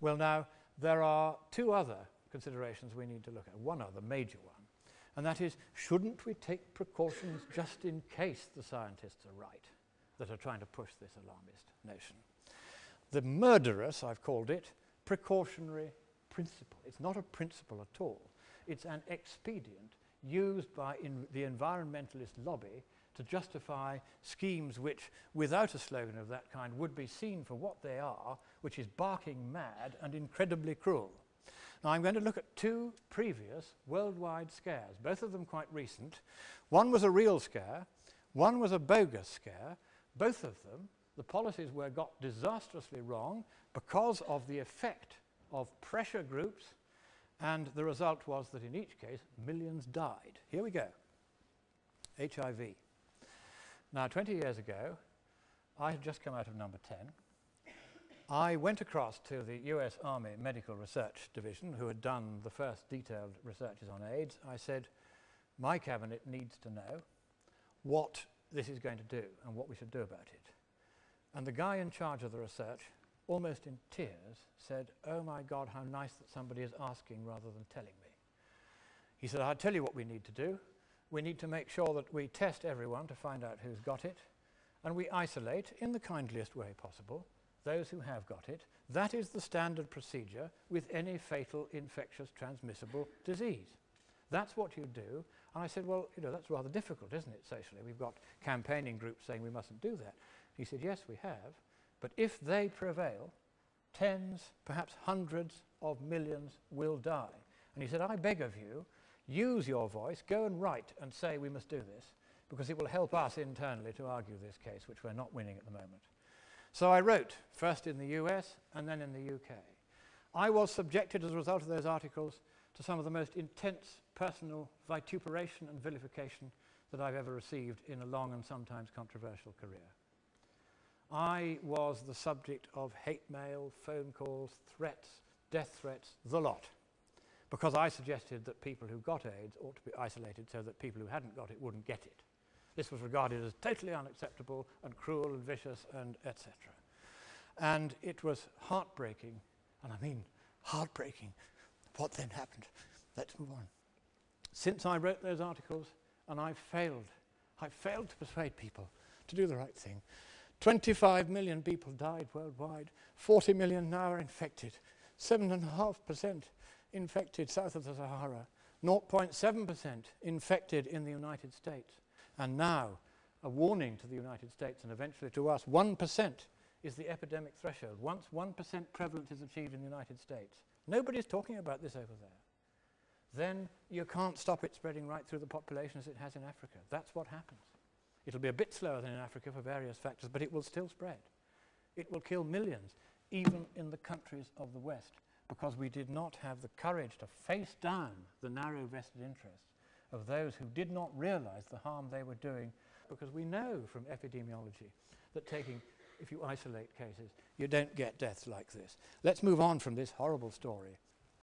Well, now, there are two other considerations we need to look at, one other major one, and that is, shouldn't we take precautions just in case the scientists are right that are trying to push this alarmist notion? The murderous, I've called it, precautionary principle. It's not a principle at all. It's an expedient used by the environmentalist lobby to justify schemes which, without a slogan of that kind, would be seen for what they are, which is barking mad and incredibly cruel. Now, I'm going to look at two previous worldwide scares, both of them quite recent. One was a real scare, one was a bogus scare. Both of them, the policies were got disastrously wrong because of the effect of pressure groups, and the result was that in each case, millions died. Here we go. HIV. Now, 20 years ago, I had just come out of number 10. I went across to the US Army Medical Research Division, who had done the first detailed researches on AIDS. I said, my cabinet needs to know what this is going to do and what we should do about it. And the guy in charge of the research, almost in tears, said, oh my God, how nice that somebody is asking rather than telling me. He said, I'll tell you what we need to do. We need to make sure that we test everyone to find out who's got it, and we isolate, in the kindliest way possible, those who have got it. That is the standard procedure with any fatal infectious transmissible disease. That's what you do. And I said, well, you know, that's rather difficult, isn't it, socially? We've got campaigning groups saying we mustn't do that. He said, yes, we have. But if they prevail, tens, perhaps hundreds of millions will die. And he said, I beg of you, use your voice, go and write and say we must do this, because it will help us internally to argue this case, which we're not winning at the moment. So I wrote, first in the US and then in the UK. I was subjected, as a result of those articles, to some of the most intense personal vituperation and vilification that I've ever received in a long and sometimes controversial career. I was the subject of hate mail, phone calls, threats, death threats, the lot, because I suggested that people who got AIDS ought to be isolated so that people who hadn't got it wouldn't get it. This was regarded as totally unacceptable and cruel and vicious and etc. And it was heartbreaking, and I mean heartbreaking. What then happened? Let's move on. Since I wrote those articles, and I failed to persuade people to do the right thing. 25 million people died worldwide, 40 million now are infected, 7.5% infected south of the Sahara, 0.7% infected in the United States. And now, a warning to the United States and eventually to us, 1% is the epidemic threshold. Once 1% prevalence is achieved in the United States, nobody's talking about this over there, then you can't stop it spreading right through the population as it has in Africa. That's what happens. It'll be a bit slower than in Africa for various factors, but it will still spread. It will kill millions, even in the countries of the West, because we did not have the courage to face down the narrow vested interests of those who did not realize the harm they were doing, because we know from epidemiology that if you isolate cases, you don't get deaths like this. Let's move on from this horrible story